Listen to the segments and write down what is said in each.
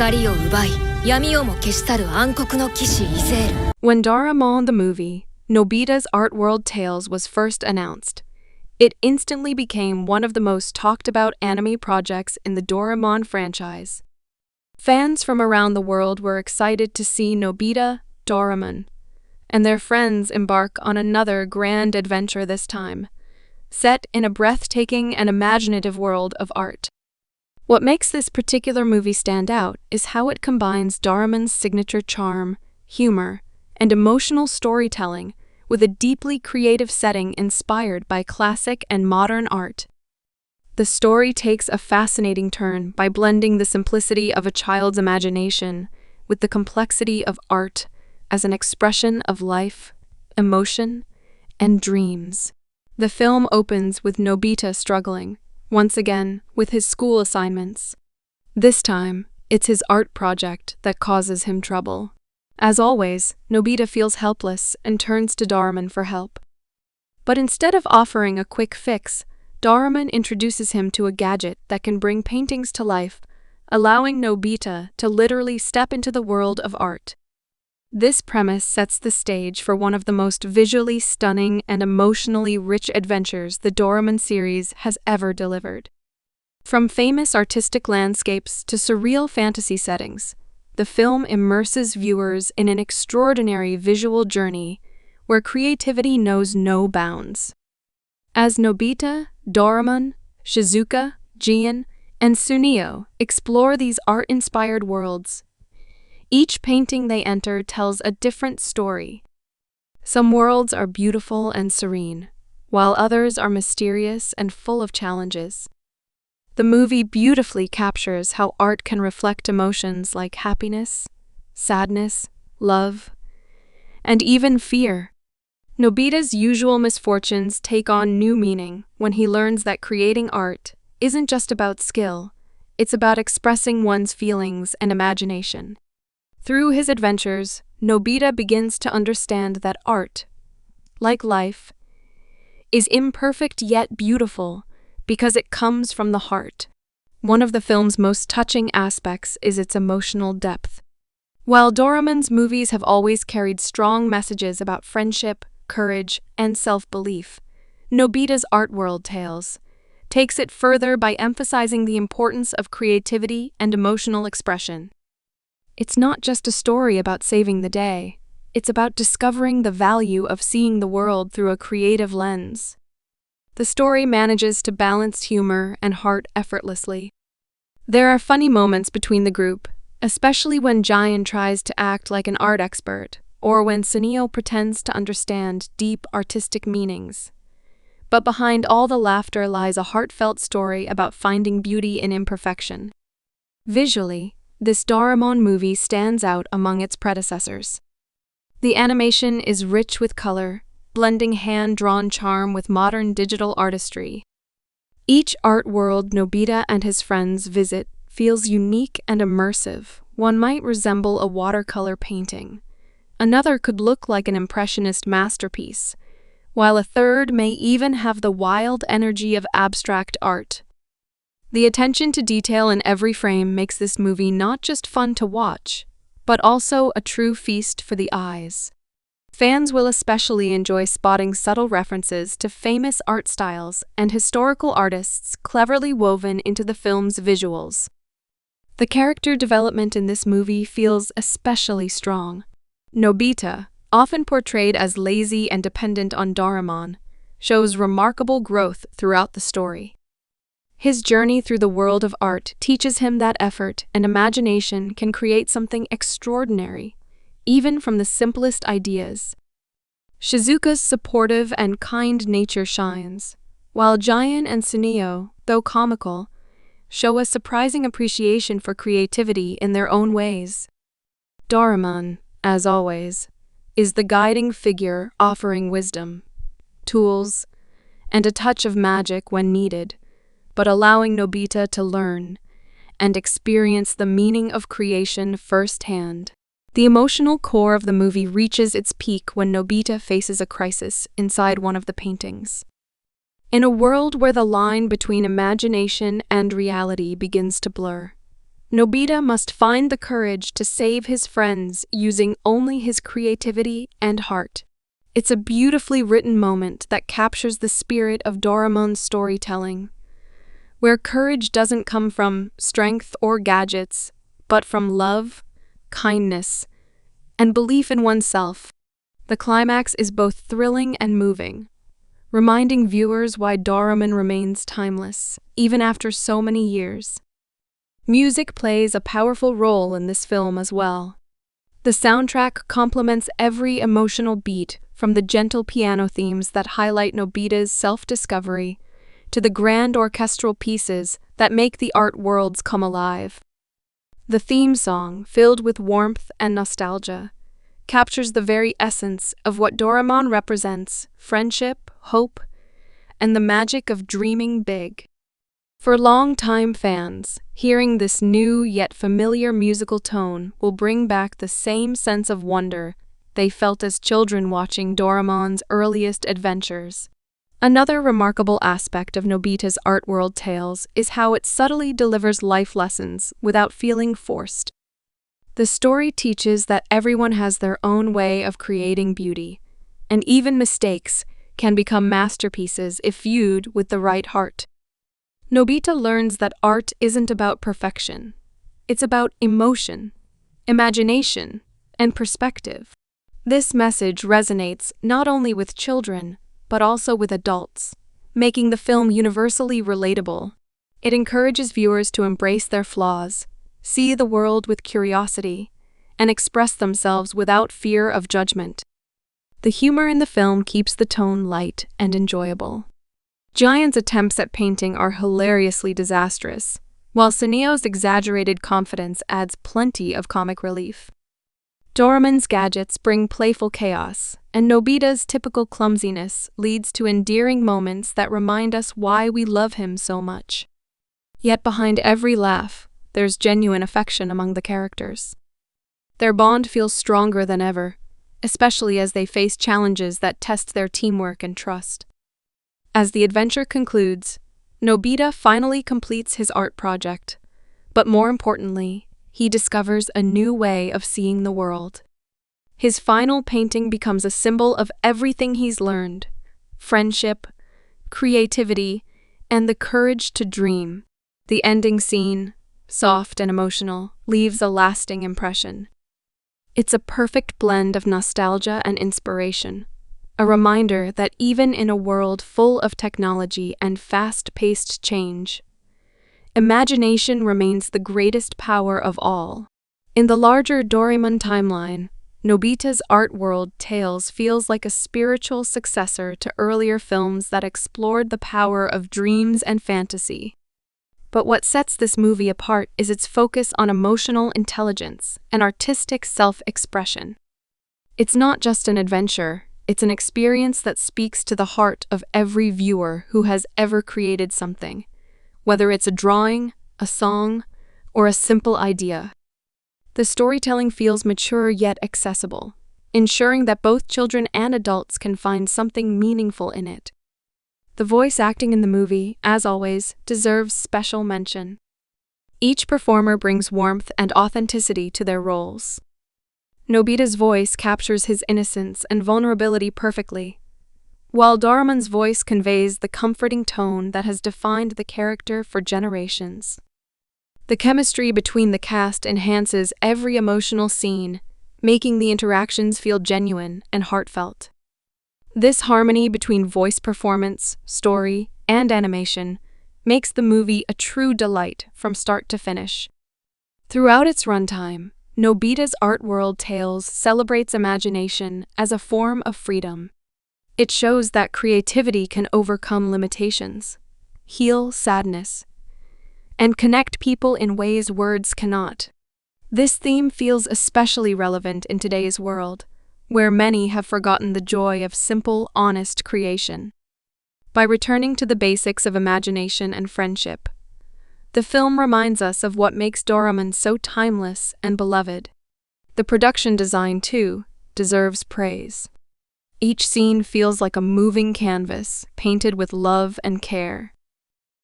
光を奪い、闇をも消し去る暗黒の騎士イゼール。When Doraemon the Movie, Nobita's Art World Tales was first announced, it instantly became one of the most talked about anime projects in the Doraemon franchise. Fans from around the world were excited to see Nobita, Doraemon, and their friends embark on another grand adventure this time, set in a breathtaking and imaginative world of art. What makes this particular movie stand out is how it combines Doraemon's signature charm, humor, and emotional storytelling with a deeply creative setting inspired by classic and modern art. The story takes a fascinating turn by blending the simplicity of a child's imagination with the complexity of art as an expression of life, emotion, and dreams. The film opens with Nobita struggling, once again, with his school assignments. This time, it's his art project that causes him trouble. As always, Nobita feels helpless and turns to Doraemon for help. But instead of offering a quick fix, Doraemon introduces him to a gadget that can bring paintings to life, allowing Nobita to literally step into the world of art. This premise sets the stage for one of the most visually stunning and emotionally rich adventures the Doraemon series has ever delivered. From famous artistic landscapes to surreal fantasy settings, the film immerses viewers in an extraordinary visual journey where creativity knows no bounds. As Nobita, Doraemon, Shizuka, Gian, and Suneo explore these art-inspired worlds, each painting they enter tells a different story. Some worlds are beautiful and serene, while others are mysterious and full of challenges. The movie beautifully captures how art can reflect emotions like happiness, sadness, love, and even fear. Nobita's usual misfortunes take on new meaning when he learns that creating art isn't just about skill, it's about expressing one's feelings and imagination. Through his adventures, Nobita begins to understand that art, like life, is imperfect yet beautiful because it comes from the heart. One of the film's most touching aspects is its emotional depth. While Doraemon's movies have always carried strong messages about friendship, courage, and self-belief, Nobita's Art World Tales takes it further by emphasizing the importance of creativity and emotional expression. It's not just a story about saving the day, it's about discovering the value of seeing the world through a creative lens. The story manages to balance humor and heart effortlessly. There are funny moments between the group, especially when Gian tries to act like an art expert, or when Suneo pretends to understand deep artistic meanings. But behind all the laughter lies a heartfelt story about finding beauty in imperfection. Visually, this Doraemon movie stands out among its predecessors. The animation is rich with color, blending hand-drawn charm with modern digital artistry. Each art world Nobita and his friends visit feels unique and immersive. One might resemble a watercolor painting. Another could look like an impressionist masterpiece, while a third may even have the wild energy of abstract art. The attention to detail in every frame makes this movie not just fun to watch, but also a true feast for the eyes. Fans will especially enjoy spotting subtle references to famous art styles and historical artists cleverly woven into the film's visuals. The character development in this movie feels especially strong. Nobita, often portrayed as lazy and dependent on Doraemon, shows remarkable growth throughout the story. His journey through the world of art teaches him that effort and imagination can create something extraordinary, even from the simplest ideas. Shizuka's supportive and kind nature shines, while Gian and Suneo, though comical, show a surprising appreciation for creativity in their own ways. Doraemon, as always, is the guiding figure offering wisdom, tools, and a touch of magic when needed, but allowing Nobita to learn and experience the meaning of creation firsthand. The emotional core of the movie reaches its peak when Nobita faces a crisis inside one of the paintings. In a world where the line between imagination and reality begins to blur, Nobita must find the courage to save his friends using only his creativity and heart. It's a beautifully written moment that captures the spirit of Doraemon's storytelling, where courage doesn't come from strength or gadgets, but from love, kindness, and belief in oneself. The climax is both thrilling and moving, reminding viewers why Doraemon remains timeless, even after so many years. Music plays a powerful role in this film as well. The soundtrack complements every emotional beat, from the gentle piano themes that highlight Nobita's self-discovery to the grand orchestral pieces that make the art worlds come alive. The theme song, filled with warmth and nostalgia, captures the very essence of what Doraemon represents: friendship, hope, and the magic of dreaming big. For long-time fans, hearing this new yet familiar musical tone will bring back the same sense of wonder they felt as children watching Doraemon's earliest adventures. Another remarkable aspect of Nobita's Art World Tales is how it subtly delivers life lessons without feeling forced. The story teaches that everyone has their own way of creating beauty, and even mistakes can become masterpieces if viewed with the right heart. Nobita learns that art isn't about perfection. It's about emotion, imagination, and perspective. This message resonates not only with children, but also with adults, making the film universally relatable. It encourages viewers to embrace their flaws, see the world with curiosity, and express themselves without fear of judgment. The humor in the film keeps the tone light and enjoyable. Gian's attempts at painting are hilariously disastrous, while Suneo's exaggerated confidence adds plenty of comic relief. Doraemon's gadgets bring playful chaos, and Nobita's typical clumsiness leads to endearing moments that remind us why we love him so much. Yet behind every laugh, there's genuine affection among the characters. Their bond feels stronger than ever, especially as they face challenges that test their teamwork and trust. As the adventure concludes, Nobita finally completes his art project, but more importantly, he discovers a new way of seeing the world. His final painting becomes a symbol of everything he's learned: friendship, creativity, and the courage to dream. The ending scene, soft and emotional, leaves a lasting impression. It's a perfect blend of nostalgia and inspiration, a reminder that even in a world full of technology and fast-paced change, imagination remains the greatest power of all. In the larger Doraemon timeline, Nobita's Art World Tales feels like a spiritual successor to earlier films that explored the power of dreams and fantasy. But what sets this movie apart is its focus on emotional intelligence and artistic self-expression. It's not just an adventure, it's an experience that speaks to the heart of every viewer who has ever created something, whether it's a drawing, a song, or a simple idea. The storytelling feels mature yet accessible, ensuring that both children and adults can find something meaningful in it. The voice acting in the movie, as always, deserves special mention. Each performer brings warmth and authenticity to their roles. Nobita's voice captures his innocence and vulnerability perfectly, while Doraemon's voice conveys the comforting tone that has defined the character for generations. The chemistry between the cast enhances every emotional scene, making the interactions feel genuine and heartfelt. This harmony between voice performance, story, and animation makes the movie a true delight from start to finish. Throughout its runtime, Nobita's Art World Tales celebrates imagination as a form of freedom. It shows that creativity can overcome limitations, heal sadness, and connect people in ways words cannot. This theme feels especially relevant in today's world, where many have forgotten the joy of simple, honest creation. By returning to the basics of imagination and friendship, the film reminds us of what makes Doraemon so timeless and beloved. The production design, too, deserves praise. Each scene feels like a moving canvas, painted with love and care.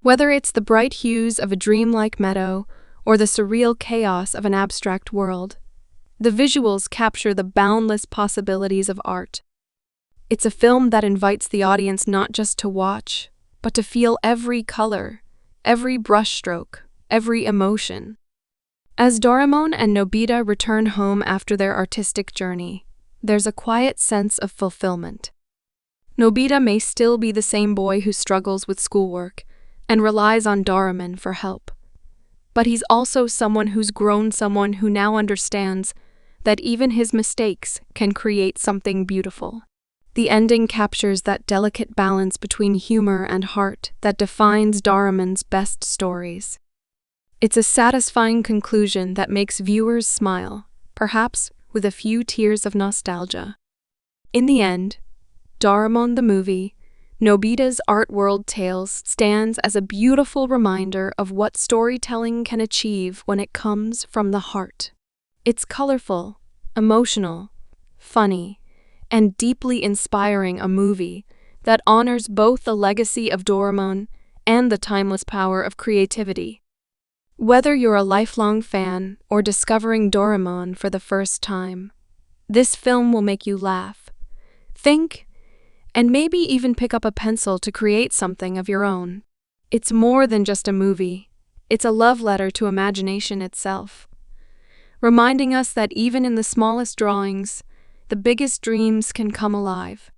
Whether it's the bright hues of a dreamlike meadow or the surreal chaos of an abstract world. The visuals capture the boundless possibilities of art. It's a film that invites the audience not just to watch, but to feel every color, every brushstroke, every emotion. As Doraemon and Nobita return home after their artistic journey, there's a quiet sense of fulfillment. Nobita may still be the same boy who struggles with schoolwork and relies on Doraemon for help. But he's also someone who's grown, someone who now understands that even his mistakes can create something beautiful. The ending captures that delicate balance between humor and heart that defines Doraemon's best stories. It's a satisfying conclusion that makes viewers smile, perhaps with a few tears of nostalgia. In the end, Doraemon the Movie, Nobita's Art World Tales stands as a beautiful reminder of what storytelling can achieve when it comes from the heart. It's colorful, emotional, funny, and deeply inspiring, a movie that honors both the legacy of Doraemon and the timeless power of creativity. Whether you're a lifelong fan or discovering Doraemon for the first time, this film will make you laugh, think, and maybe even pick up a pencil to create something of your own. It's more than just a movie. It's a love letter to imagination itself, reminding us that even in the smallest drawings, the biggest dreams can come alive.